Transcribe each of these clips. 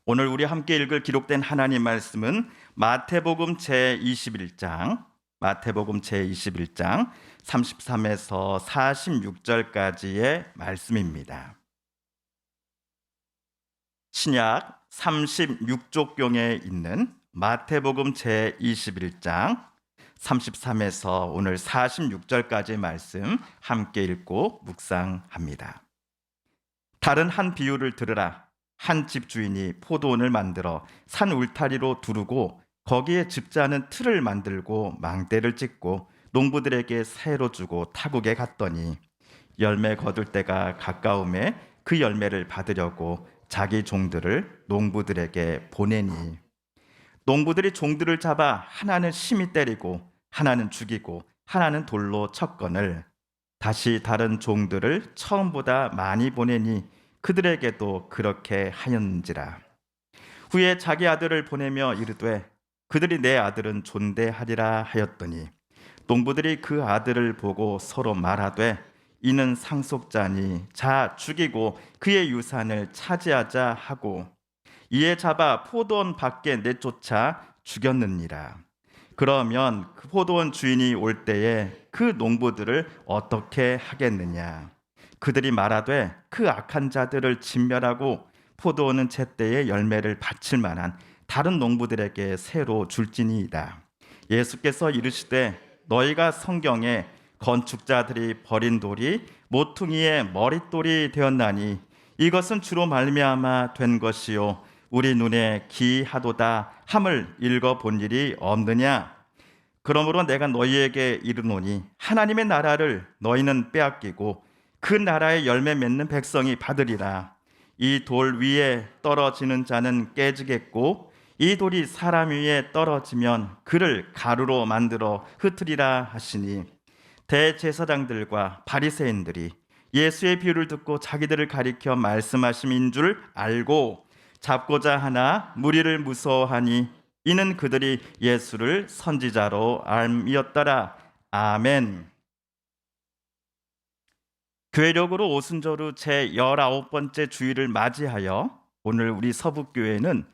오늘 우리 함께 읽을 기록된 하나님 말씀은 마태복음 제21장 33에서 46절까지의 말씀입니다. 신약 36족경에 있는 마태복음 제21장 33에서 오늘 46절까지의 말씀 함께 읽고 묵상합니다. 다른 한 비유를 들으라. 한 집주인이 포도원을 만들어 산 울타리로 두르고 거기에 집자는 틀을 만들고 망대를 짓고 농부들에게 새로 주고 타국에 갔더니 열매 거둘 때가 가까움에 그 열매를 받으려고 자기 종들을 농부들에게 보내니 농부들이 종들을 잡아 하나는 심히 때리고 하나는 죽이고 하나는 돌로 쳤거늘 다시 다른 종들을 처음보다 많이 보내니 그들에게도 그렇게 하였는지라. 후에 자기 아들을 보내며 이르되 그들이 내 아들은 존대하리라 하였더니 농부들이 그 아들을 보고 서로 말하되 이는 상속자니 자 죽이고 그의 유산을 차지하자 하고 이에 잡아 포도원 밖에 내쫓아 죽였느니라. 그러면 그 포도원 주인이 올 때에 그 농부들을 어떻게 하겠느냐? 그들이 말하되 그 악한 자들을 진멸하고 포도원은 제때에 열매를 바칠 만한 다른 농부들에게 새로 줄지니이다. 예수께서 이르시되 너희가 성경에 건축자들이 버린 돌이 모퉁이의 머릿돌이 되었나니 이것은 주로 말미암아 된 것이요 우리 눈에 기하도다 함을 읽어본 일이 없느냐? 그러므로 내가 너희에게 이르노니 하나님의 나라를 너희는 빼앗기고 그 나라의 열매 맺는 백성이 받으리라. 이 돌 위에 떨어지는 자는 깨지겠고 이 돌이 사람 위에 떨어지면 그를 가루로 만들어 흩으리라 하시니 대제사장들과 바리새인들이 예수의 비유를 듣고 자기들을 가리켜 말씀하심인 줄 알고 잡고자 하나 무리를 무서워하니 이는 그들이 예수를 선지자로 알미었더라. 아멘. 교회력으로 오순절 후 제19번째 주일을 맞이하여 오늘 우리 서북교회는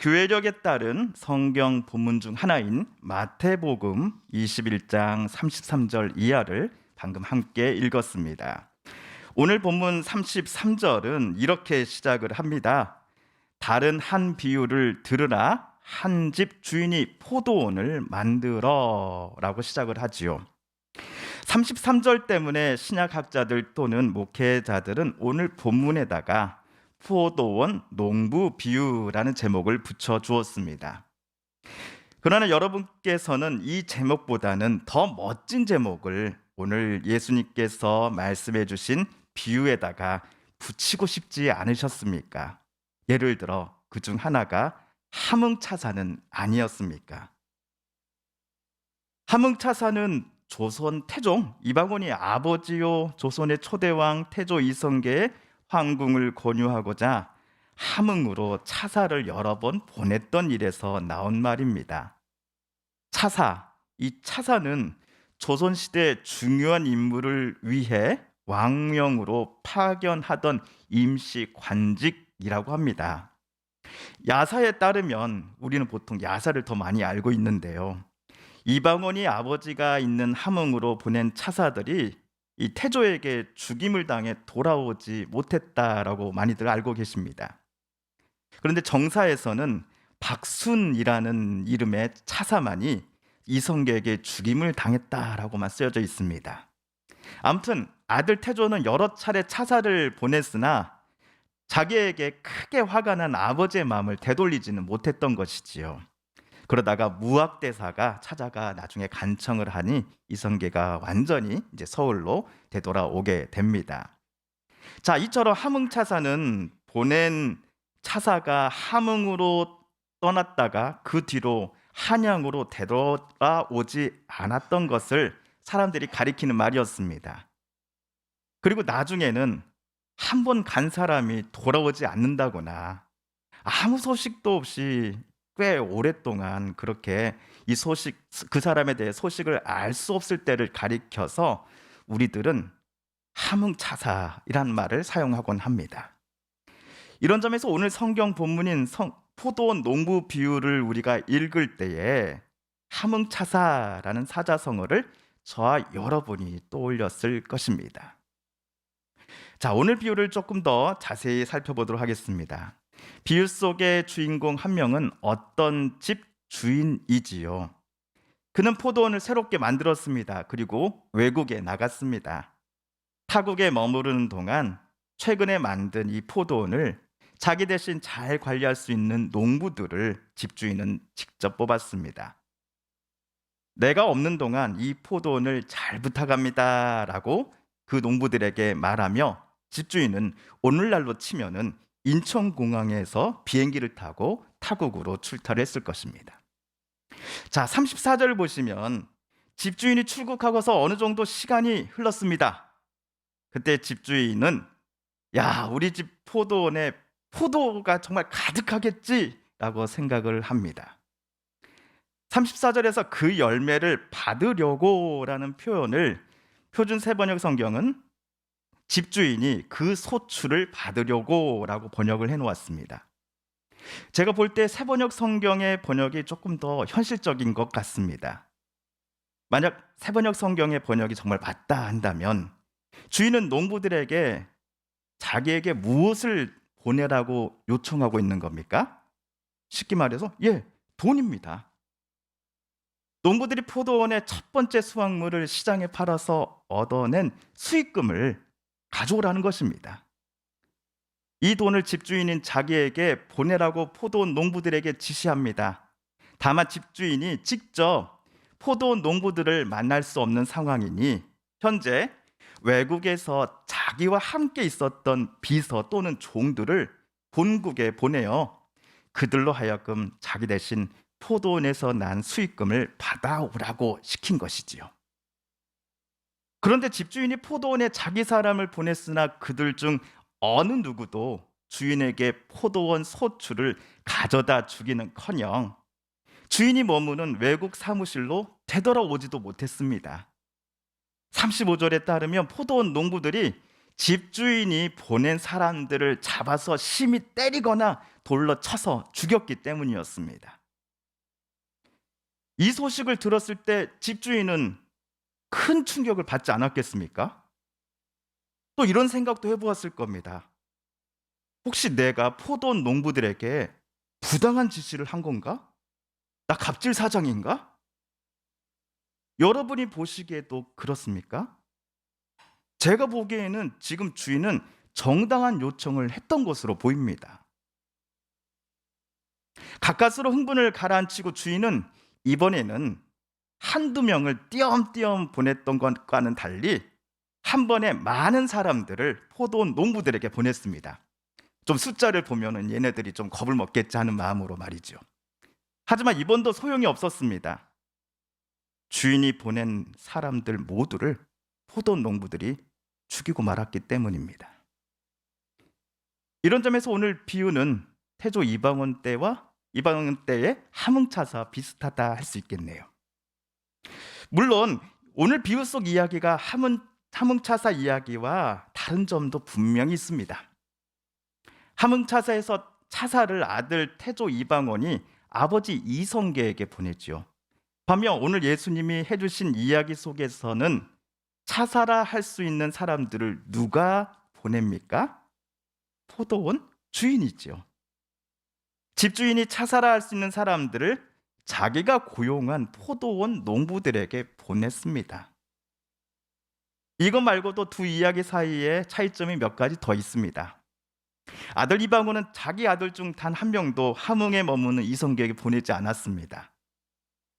교회력에 따른 성경 본문 중 하나인 마태복음 21장 33절 이하를 방금 함께 읽었습니다. 오늘 본문 33절은 이렇게 시작을 합니다. 다른 한 비유를 들으라. 한 집 주인이 포도원을 만들어 라고 시작을 하지요. 33절 때문에 신약학자들 또는 목회자들은 오늘 본문에다가 포도원 농부 비유라는 제목을 붙여 주었습니다. 그러나 여러분께서는 이 제목보다는 더 멋진 제목을 오늘 예수님께서 말씀해 주신 비유에다가 붙이고 싶지 않으셨습니까? 예를 들어 그 중 하나가 함흥차사는 아니었습니까? 함흥차사는 조선 태종 이방원이 아버지요 조선의 초대왕 태조 이성계의 황궁을 권유하고자 함흥으로 차사를 여러 번 보냈던 일에서 나온 말입니다. 차사, 이 차사는 조선시대 중요한 인물을 위해 왕명으로 파견하던 임시 관직이라고 합니다. 야사에 따르면 우리는 보통 야사를 더 많이 알고 있는데요. 이방원이 아버지가 있는 함흥으로 보낸 차사들이 이 태조에게 죽임을 당해 돌아오지 못했다라고 많이들 알고 계십니다. 그런데 정사에서는 박순이라는 이름의 차사만이 이성계에게 죽임을 당했다라고만 쓰여져 있습니다. 아무튼 아들 태조는 여러 차례 차사를 보냈으나 자기에게 크게 화가 난 아버지의 마음을 되돌리지는 못했던 것이지요. 그러다가 무학대사가 찾아가 나중에 간청을 하니 이성계가 완전히 이제 서울로 되돌아오게 됩니다. 자, 이처럼 함흥차사는 보낸 차사가 함흥으로 떠났다가 그 뒤로 한양으로 되돌아오지 않았던 것을 사람들이 가리키는 말이었습니다. 그리고 나중에는 한 번 간 사람이 돌아오지 않는다거나 아무 소식도 없이 꽤 오랫동안 그렇게 이 소식, 그 사람에 대해 소식을 알 수 없을 때를 가리켜서 우리들은 함흥차사이란 말을 사용하곤 합니다. 이런 점에서 오늘 성경 본문인 포도원 농부 비유를 우리가 읽을 때에 하뭉차사라는 사자성어를 저와 여러분이 떠올렸을 것입니다. 자, 오늘 비유를 조금 더 자세히 살펴보도록 하겠습니다. 비유 속의 주인공 한 명은 어떤 집 주인이지요. 그는 포도원을 새롭게 만들었습니다. 그리고 외국에 나갔습니다. 타국에 머무르는 동안 최근에 만든 이 포도원을 자기 대신 잘 관리할 수 있는 농부들을 집주인은 직접 뽑았습니다. 내가 없는 동안 이 포도원을 잘 부탁합니다 라고 그 농부들에게 말하며 집주인은 오늘날로 치면은 인천공항에서 비행기를 타고 타국으로 출타를 했을 것입니다. 자, 34절을 보시면 집주인이 출국하고서 어느 정도 시간이 흘렀습니다. 그때 집주인은 야, 우리 집 포도원에 포도가 정말 가득하겠지라고 생각을 합니다. 34절에서 그 열매를 받으려고라는 표현을 표준 세번역 성경은 집주인이 그 소출을 받으려고라고 번역을 해놓았습니다. 제가 볼 때 세번역 성경의 번역이 조금 더 현실적인 것 같습니다. 만약 세번역 성경의 번역이 정말 맞다 한다면 주인은 농부들에게 자기에게 무엇을 보내라고 요청하고 있는 겁니까? 쉽게 말해서 돈입니다. 농부들이 포도원의 첫 번째 수확물을 시장에 팔아서 얻어낸 수익금을 가져오라는 것입니다. 이 돈을 집주인인 자기에게 보내라고 포도원 농부들에게 지시합니다. 다만 집주인이 직접 포도원 농부들을 만날 수 없는 상황이니 현재 외국에서 자기와 함께 있었던 비서 또는 종들을 본국에 보내어 그들로 하여금 자기 대신 포도원에서 난 수익금을 받아오라고 시킨 것이지요. 그런데 집주인이 포도원에 자기 사람을 보냈으나 그들 중 어느 누구도 주인에게 포도원 소출을 가져다 주기는커녕 주인이 머무는 외국 사무실로 되돌아오지도 못했습니다. 35절에 따르면 포도원 농부들이 집주인이 보낸 사람들을 잡아서 심히 때리거나 돌로 쳐서 죽였기 때문이었습니다. 이 소식을 들었을 때 집주인은 큰 충격을 받지 않았겠습니까? 또 이런 생각도 해보았을 겁니다. 혹시 내가 포도원 농부들에게 부당한 지시를 한 건가? 나 갑질 사장인가? 여러분이 보시기에도 그렇습니까? 제가 보기에는 지금 주인은 정당한 요청을 했던 것으로 보입니다. 가까스로 흥분을 가라앉히고 주인은 이번에는 한두 명을 띄엄띄엄 보냈던 것과는 달리 한 번에 많은 사람들을 포도원 농부들에게 보냈습니다. 좀 숫자를 보면은 얘네들이 좀 겁을 먹겠지 하는 마음으로 말이죠. 하지만 이번도 소용이 없었습니다. 주인이 보낸 사람들 모두를 포도원 농부들이 죽이고 말았기 때문입니다. 이런 점에서 오늘 비유는 태조 이방원 때의 하뭉차사 비슷하다 할 수 있겠네요. 물론 오늘 비유 속 이야기가 하뭉차사 이야기와 다른 점도 분명히 있습니다. 하뭉차사에서 차사를 아들 태조 이방원이 아버지 이성계에게 보냈죠. 반면 오늘 예수님이 해주신 이야기 속에서는 차사라 할 수 있는 사람들을 누가 보냅니까? 포도원 주인이죠. 집주인이 차사라 할 수 있는 사람들을 자기가 고용한 포도원 농부들에게 보냈습니다. 이것 말고도 두 이야기 사이에 차이점이 몇 가지 더 있습니다. 아들 이방원은 자기 아들 중 단 한 명도 함흥에 머무는 이성계에게 보내지 않았습니다.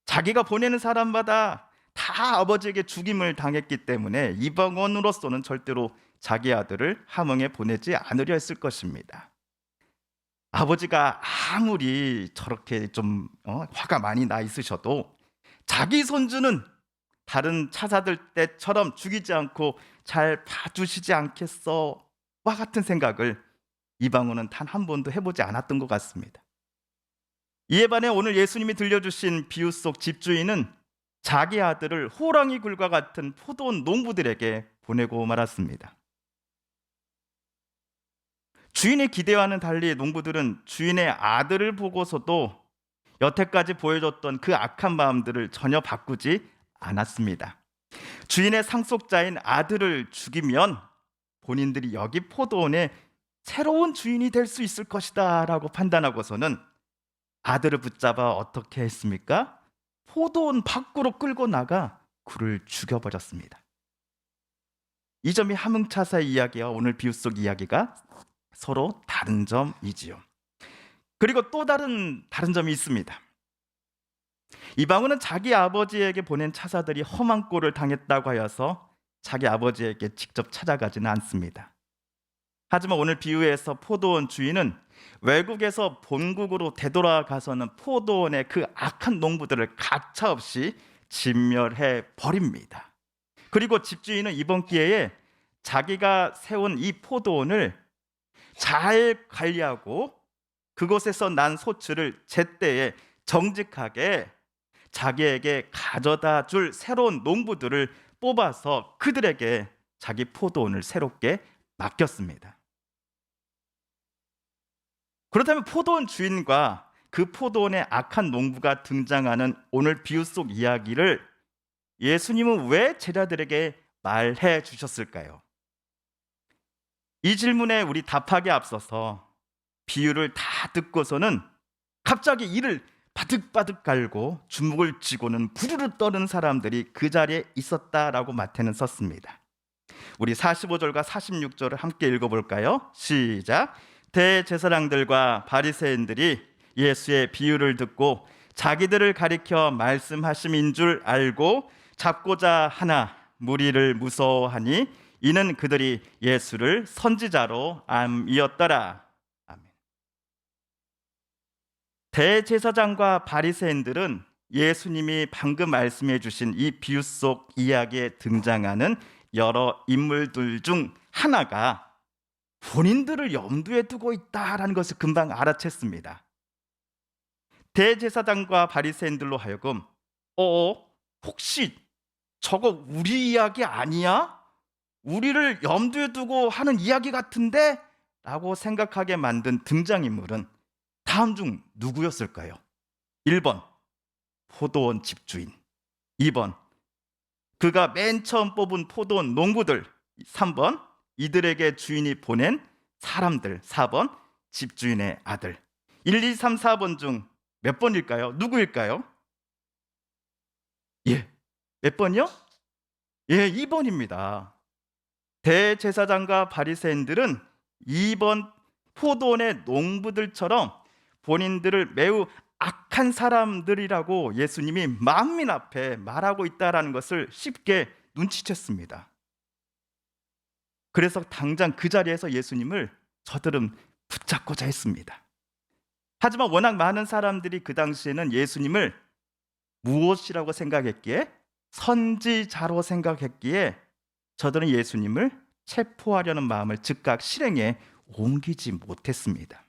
자기가 보내는 사람마다 다 아버지에게 죽임을 당했기 때문에 이방원으로서는 절대로 자기 아들을 함흥에 보내지 않으려 했을 것입니다. 아버지가 아무리 저렇게 좀 화가 많이 나 있으셔도 자기 손주는 다른 차사들 때처럼 죽이지 않고 잘 봐주시지 않겠어와 같은 생각을 이방원은 단 한 번도 해보지 않았던 것 같습니다. 이에 반해 오늘 예수님이 들려주신 비유 속 집주인은 자기 아들을 호랑이 굴과 같은 포도원 농부들에게 보내고 말았습니다. 주인의 기대와는 달리 농부들은 주인의 아들을 보고서도 여태까지 보여줬던 그 악한 마음들을 전혀 바꾸지 않았습니다. 주인의 상속자인 아들을 죽이면 본인들이 여기 포도원의 새로운 주인이 될 수 있을 것이다 라고 판단하고서는 아들을 붙잡아 어떻게 했습니까? 포도원 밖으로 끌고 나가 그를 죽여버렸습니다. 이 점이 하문차사의 이야기와 오늘 비유 속 이야기가 서로 다른 점이지요. 그리고 또 다른 점이 있습니다. 이방원은 자기 아버지에게 보낸 차사들이 험한 꼴을 당했다고 하여서 자기 아버지에게 직접 찾아가지는 않습니다. 하지만 오늘 비유에서 포도원 주인은 외국에서 본국으로 되돌아가서는 포도원의 그 악한 농부들을 가차없이 진멸해 버립니다. 그리고 집주인은 이번 기회에 자기가 세운 이 포도원을 잘 관리하고 그곳에서 난 소출을 제때에 정직하게 자기에게 가져다 줄 새로운 농부들을 뽑아서 그들에게 자기 포도원을 새롭게 맡겼습니다. 그렇다면 포도원 주인과 그 포도원의 악한 농부가 등장하는 오늘 비유 속 이야기를 예수님은 왜 제자들에게 말해 주셨을까요? 이 질문에 우리 답하기에 앞서서 비유를 다 듣고서는 갑자기 이를 바득바득 갈고 주먹을 쥐고는 부르르 떠는 사람들이 그 자리에 있었다라고 마태는 썼습니다. 우리 45절과 46절을 함께 읽어볼까요? 시작. 대제사장들과 바리새인들이 예수의 비유를 듣고 자기들을 가리켜 말씀하심인 줄 알고 잡고자 하나 무리를 무서워하니 이는 그들이 예수를 선지자로 암이었더라. 아멘. 대제사장과 바리새인들은 예수님이 방금 말씀해 주신 이 비유 속 이야기에 등장하는 여러 인물들 중 하나가 본인들을 염두에 두고 있다라는 것을 금방 알아챘습니다. 대제사장과 바리새인들로 하여금 혹시 저거 우리 이야기 아니야? 우리를 염두에 두고 하는 이야기 같은데? 라고 생각하게 만든 등장인물은 다음 중 누구였을까요? 1번 포도원 집주인, 2번 그가 맨 처음 뽑은 포도원 농부들, 3번 이들에게 주인이 보낸 사람들, 4번 집주인의 아들. 1, 2, 3, 4번 중 몇 번일까요? 누구일까요? 몇 번이요? 2번입니다. 대제사장과 바리새인들은 2번 포도원의 농부들처럼 본인들을 매우 악한 사람들이라고 예수님이 만민 앞에 말하고 있다는 것을 쉽게 눈치챘습니다. 그래서 당장 그 자리에서 예수님을 저들은 붙잡고자 했습니다. 하지만 워낙 많은 사람들이 그 당시에는 예수님을 무엇이라고 생각했기에? 선지자로 생각했기에 저들은 예수님을 체포하려는 마음을 즉각 실행에 옮기지 못했습니다.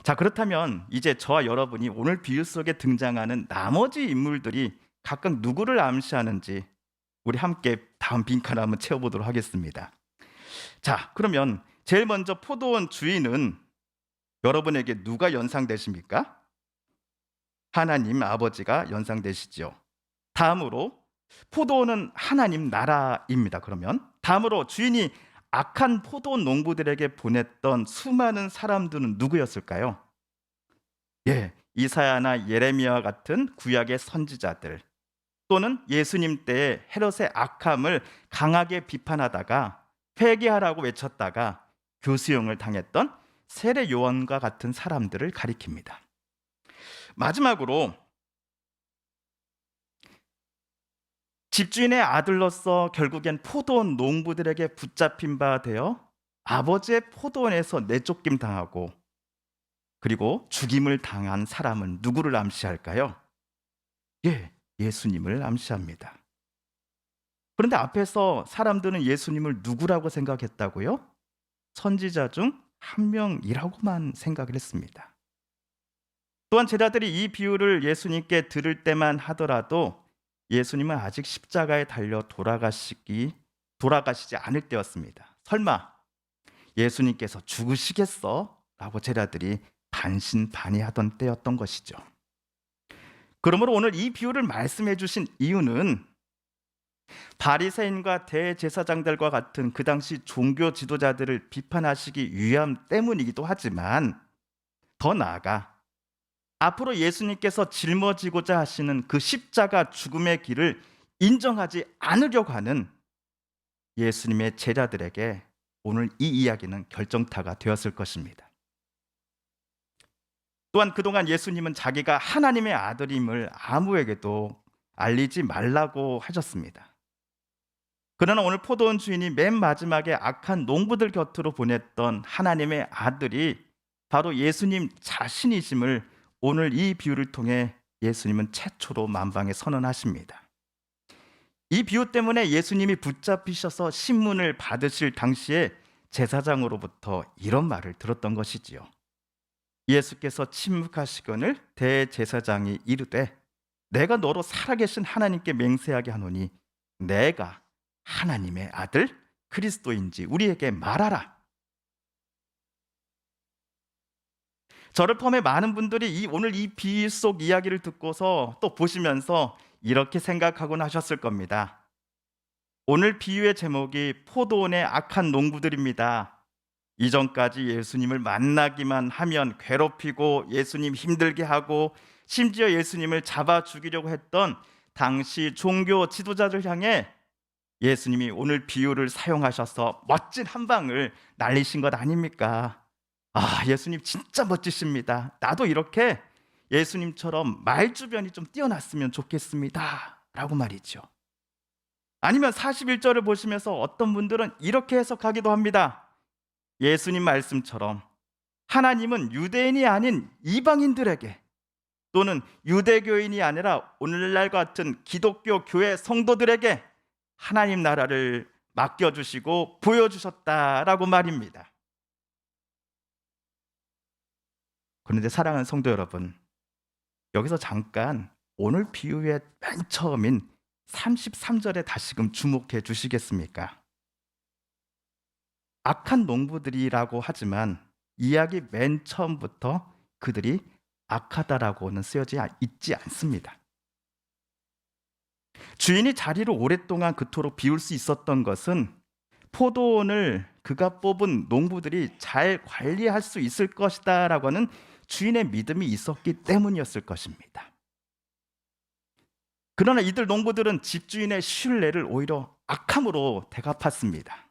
자, 그렇다면 이제 저와 여러분이 오늘 비유 속에 등장하는 나머지 인물들이 각각 누구를 암시하는지 우리 함께 다음 빈칸을 한번 채워보도록 하겠습니다. 자, 그러면 제일 먼저 포도원 주인은 여러분에게 누가 연상되십니까? 하나님 아버지가 연상되시죠. 다음으로 포도원은 하나님 나라입니다. 그러면 다음으로 주인이 악한 포도원 농부들에게 보냈던 수많은 사람들은 누구였을까요? 이사야나 예레미야 같은 구약의 선지자들, 또는 예수님 때의 헤롯의 악함을 강하게 비판하다가 회개하라고 외쳤다가 교수형을 당했던 세례 요한과 같은 사람들을 가리킵니다. 마지막으로 집주인의 아들로서 결국엔 포도원 농부들에게 붙잡힌 바 되어 아버지의 포도원에서 내쫓김 당하고 그리고 죽임을 당한 사람은 누구를 암시할까요? 예수님을 암시합니다. 그런데 앞에서 사람들은 예수님을 누구라고 생각했다고요? 선지자 중 한 명이라고만 생각을 했습니다. 또한 제자들이 이 비유를 예수님께 들을 때만 하더라도 예수님은 아직 십자가에 달려 돌아가시기 돌아가시지 않을 때였습니다. 설마 예수님께서 죽으시겠어? 라고 제자들이 반신반의하던 때였던 것이죠. 그러므로 오늘 이 비유를 말씀해 주신 이유는 바리새인과 대제사장들과 같은 그 당시 종교 지도자들을 비판하시기 위함 때문이기도 하지만, 더 나아가 앞으로 예수님께서 짊어지고자 하시는 그 십자가 죽음의 길을 인정하지 않으려고 하는 예수님의 제자들에게 오늘 이 이야기는 결정타가 되었을 것입니다. 또한 그동안 예수님은 자기가 하나님의 아들임을 아무에게도 알리지 말라고 하셨습니다. 그러나 오늘 포도원 주인이 맨 마지막에 악한 농부들 곁으로 보냈던 하나님의 아들이 바로 예수님 자신이심을 오늘 이 비유를 통해 예수님은 최초로 만방에 선언하십니다. 이 비유 때문에 예수님이 붙잡히셔서 신문을 받으실 당시에 제사장으로부터 이런 말을 들었던 것이지요. 예수께서 침묵하시거늘 대제사장이 이르되 내가 너로 살아계신 하나님께 맹세하게 하노니 내가 하나님의 아들 그리스도인지 우리에게 말하라. 저를 포함해 많은 분들이 오늘 이 비유 속 이야기를 듣고서 또 보시면서 이렇게 생각하곤 하셨을 겁니다. 오늘 비유의 제목이 포도원의 악한 농부들입니다. 이전까지 예수님을 만나기만 하면 괴롭히고 예수님 힘들게 하고 심지어 예수님을 잡아 죽이려고 했던 당시 종교 지도자들 향해 예수님이 오늘 비유를 사용하셔서 멋진 한 방을 날리신 것 아닙니까? 아, 예수님 진짜 멋지십니다. 나도 이렇게 예수님처럼 말주변이 좀 뛰어났으면 좋겠습니다. 라고 말이죠. 아니면 41절을 보시면서 어떤 분들은 이렇게 해석하기도 합니다. 예수님 말씀처럼 하나님은 유대인이 아닌 이방인들에게 또는 유대교인이 아니라 오늘날 같은 기독교 교회 성도들에게 하나님 나라를 맡겨주시고 보여주셨다라고 말입니다. 그런데 사랑하는 성도 여러분, 여기서 잠깐 오늘 비유의 맨 처음인 33절에 다시금 주목해 주시겠습니까? 악한 농부들이라고 하지만 이야기 맨 처음부터 그들이 악하다라고는 쓰여져 있지 않습니다. 주인이 자리를 오랫동안 그토록 비울 수 있었던 것은 포도원을 그가 뽑은 농부들이 잘 관리할 수 있을 것이다 라고 하는 주인의 믿음이 있었기 때문이었을 것입니다. 그러나 이들 농부들은 집주인의 신뢰를 오히려 악함으로 대갚았습니다.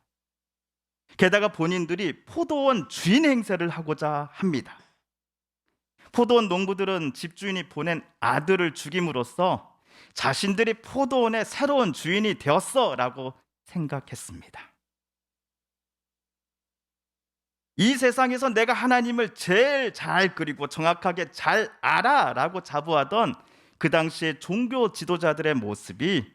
게다가 본인들이 포도원 주인 행세를 하고자 합니다. 포도원 농부들은 집주인이 보낸 아들을 죽임으로써 자신들이 포도원의 새로운 주인이 되었어 라고 생각했습니다. 이 세상에서 내가 하나님을 제일 잘 그리고 정확하게 잘 알아 라고 자부하던 그 당시의 종교 지도자들의 모습이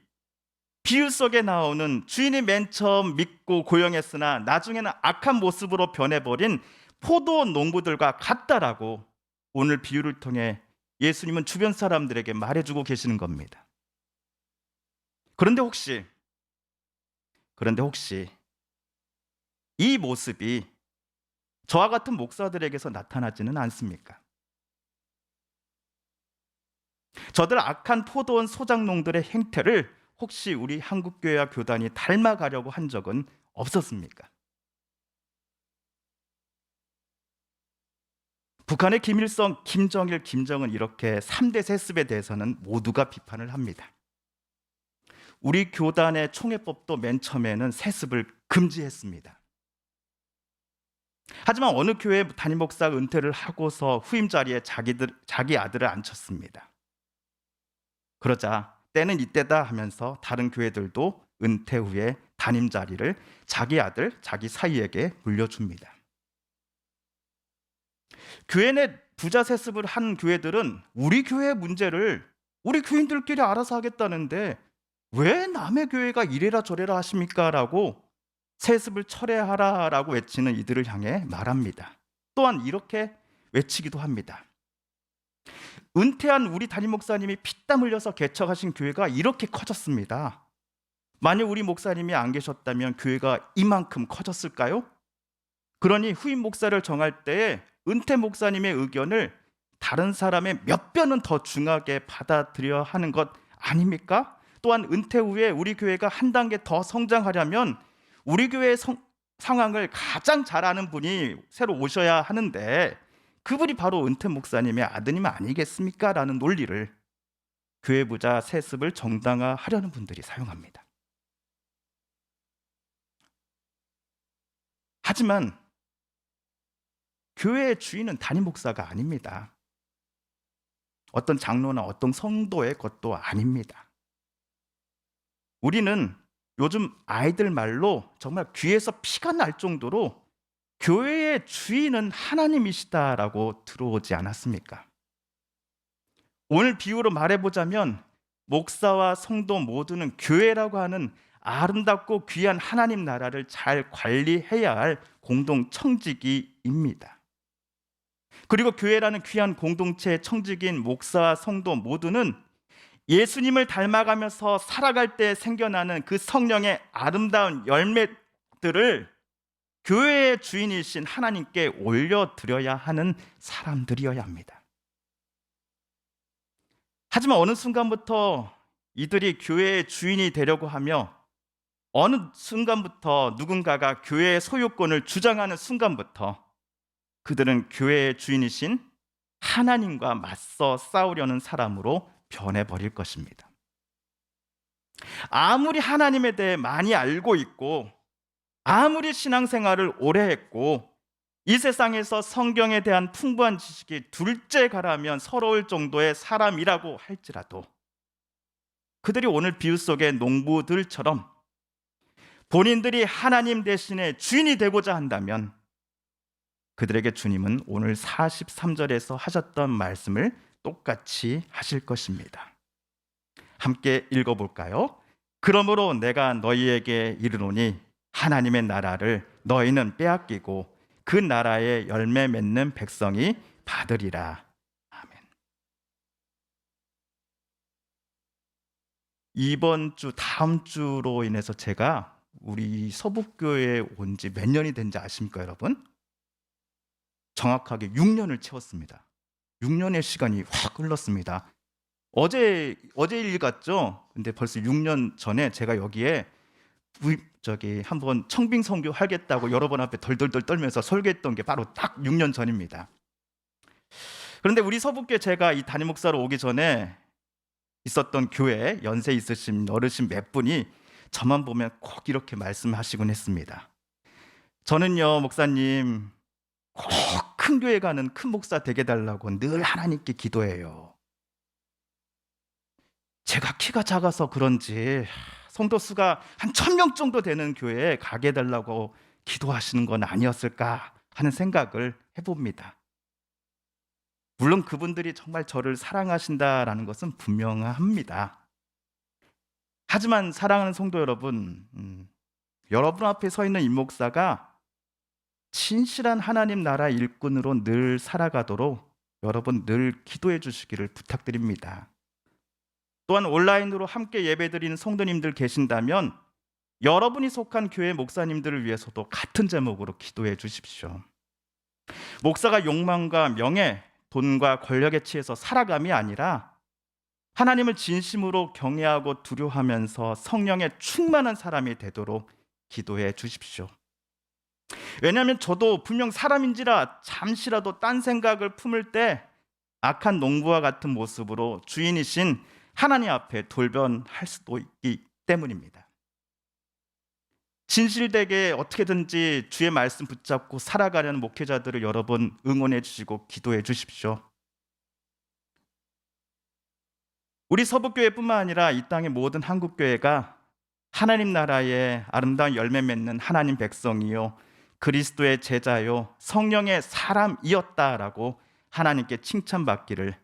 비유 속에 나오는 주인이 맨 처음 믿고 고용했으나 나중에는 악한 모습으로 변해버린 포도원 농부들과 같다라고 오늘 비유를 통해 예수님은 주변 사람들에게 말해주고 계시는 겁니다. 그런데 혹시 이 모습이 저와 같은 목사들에게서 나타나지는 않습니까? 저들 악한 포도원 소장농들의 행태를 혹시 우리 한국교회와 교단이 닮아가려고 한 적은 없었습니까? 북한의 김일성, 김정일, 김정은 이렇게 3대 세습에 대해서는 모두가 비판을 합니다. 우리 교단의 총회법도 맨 처음에는 세습을 금지했습니다. 하지만 어느 교회 담임 목사가 은퇴를 하고서 후임 자리에 자기 아들을 앉혔습니다. 그러자 때는 이때다 하면서 다른 교회들도 은퇴 후에 담임 자리를 자기 아들, 자기 사위에게 물려줍니다. 교회 내 부자 세습을 한 교회들은 우리 교회의 문제를 우리 교인들끼리 알아서 하겠다는데 왜 남의 교회가 이래라 저래라 하십니까? 라고 세습을 철회하라 라고 외치는 이들을 향해 말합니다. 또한 이렇게 외치기도 합니다. 은퇴한 우리 담임 목사님이 피땀 흘려서 개척하신 교회가 이렇게 커졌습니다. 만약 우리 목사님이 안 계셨다면 교회가 이만큼 커졌을까요? 그러니 후임 목사를 정할 때에 은퇴 목사님의 의견을 다른 사람의 몇 배는 더 중하게 받아들여야 하는 것 아닙니까? 또한 은퇴 후에 우리 교회가 한 단계 더 성장하려면 우리 교회의 상황을 가장 잘 아는 분이 새로 오셔야 하는데 그분이 바로 은퇴 목사님의 아드님 아니겠습니까? 라는 논리를 교회 부자 세습을 정당화하려는 분들이 사용합니다. 하지만 교회의 주인은 담임 목사가 아닙니다. 어떤 장로나 어떤 성도의 것도 아닙니다. 우리는 요즘 아이들 말로 정말 귀에서 피가 날 정도로 교회의 주인은 하나님이시다라고 들어오지 않았습니까? 오늘 비유로 말해보자면 목사와 성도 모두는 교회라고 하는 아름답고 귀한 하나님 나라를 잘 관리해야 할 공동 청지기입니다. 그리고 교회라는 귀한 공동체의 청지기인 목사와 성도 모두는 예수님을 닮아가면서 살아갈 때 생겨나는 그 성령의 아름다운 열매들을 교회의 주인이신 하나님께 올려드려야 하는 사람들이어야 합니다. 하지만 어느 순간부터 이들이 교회의 주인이 되려고 하며 어느 순간부터 누군가가 교회의 소유권을 주장하는 순간부터 그들은 교회의 주인이신 하나님과 맞서 싸우려는 사람으로 변해버릴 것입니다. 아무리 하나님에 대해 많이 알고 있고 아무리 신앙생활을 오래 했고 이 세상에서 성경에 대한 풍부한 지식이 둘째 가라면 서러울 정도의 사람이라고 할지라도 그들이 오늘 비유 속의 농부들처럼 본인들이 하나님 대신에 주인이 되고자 한다면 그들에게 주님은 오늘 43절에서 하셨던 말씀을 똑같이 하실 것입니다. 함께 읽어볼까요? 그러므로 내가 너희에게 이르노니 하나님의 나라를 너희는 빼앗기고 그 나라의 열매 맺는 백성이 받으리라. 아멘. 이번 주 다음 주로 인해서 제가 우리 서북교회에 온 지 몇 년이 된지 아십니까, 여러분? 정확하게 6년을 채웠습니다. 6년의 시간이 확 흘렀습니다. 어제 일 같죠? 근데 벌써 6년 전에 제가 여기에 한번 청빙 선교 하겠다고 여러분 앞에 덜덜덜 떨면서 설교했던 게 바로 딱 6년 전입니다. 그런데 우리 서북교회 제가 이 담임 목사로 오기 전에 있었던 교회 연세 있으신 어르신 몇 분이 저만 보면 꼭 이렇게 말씀하시곤 했습니다. 저는요, 목사님 꼭 큰 교회 가는 큰 목사 되게 달라고 늘 하나님께 기도해요. 제가 키가 작아서 그런지 성도 수가 한 1,000명 정도 되는 교회에 가게 해달라고 기도하시는 건 아니었을까 하는 생각을 해봅니다. 물론 그분들이 정말 저를 사랑하신다라는 것은 분명합니다. 하지만 사랑하는 성도 여러분, 여러분 앞에 서 있는 임 목사가 진실한 하나님 나라 일꾼으로 늘 살아가도록 여러분 늘 기도해 주시기를 부탁드립니다. 또한 온라인으로 함께 예배드리는 성도님들 계신다면 여러분이 속한 교회 목사님들을 위해서도 같은 제목으로 기도해 주십시오. 목사가 욕망과 명예, 돈과 권력에 취해서 살아감이 아니라 하나님을 진심으로 경외하고 두려워하면서 성령에 충만한 사람이 되도록 기도해 주십시오. 왜냐하면 저도 분명 사람인지라 잠시라도 딴 생각을 품을 때 악한 농부와 같은 모습으로 주인이신 하나님 앞에 돌변할 수도 있기 때문입니다. 진실되게 어떻게든지 주의 말씀 붙잡고 살아가려는 목회자들을 여러분 응원해 주시고 기도해 주십시오. 우리 서북교회뿐만 아니라 이 땅의 모든 한국교회가 하나님 나라의 아름다운 열매 맺는 하나님 백성이요 그리스도의 제자요 성령의 사람이었다라고 하나님께 칭찬받기를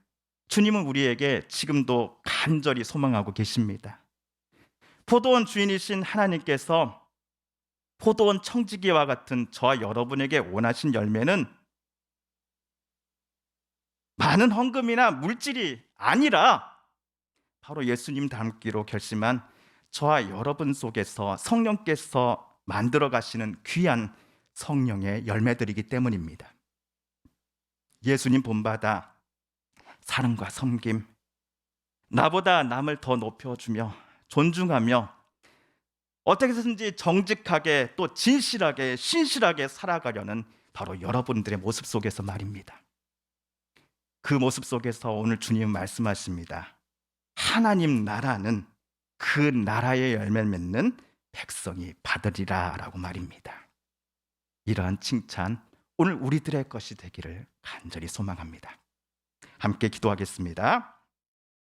주님은 우리에게 지금도 간절히 소망하고 계십니다. 포도원 주인이신 하나님께서 포도원 청지기와 같은 저와 여러분에게 원하신 열매는 많은 헌금이나 물질이 아니라 바로 예수님 닮기로 결심한 저와 여러분 속에서 성령께서 만들어 가시는 귀한 성령의 열매들이기 때문입니다. 예수님 본받아 사랑과 섬김, 나보다 남을 더 높여주며 존중하며 어떻게든지 정직하게 또 진실하게 신실하게 살아가려는 바로 여러분들의 모습 속에서 말입니다. 그 모습 속에서 오늘 주님 말씀하십니다. 하나님 나라는 그 나라의 열매를 맺는 백성이 받으리라 라고 말입니다. 이러한 칭찬 오늘 우리들의 것이 되기를 간절히 소망합니다. 함께 기도하겠습니다.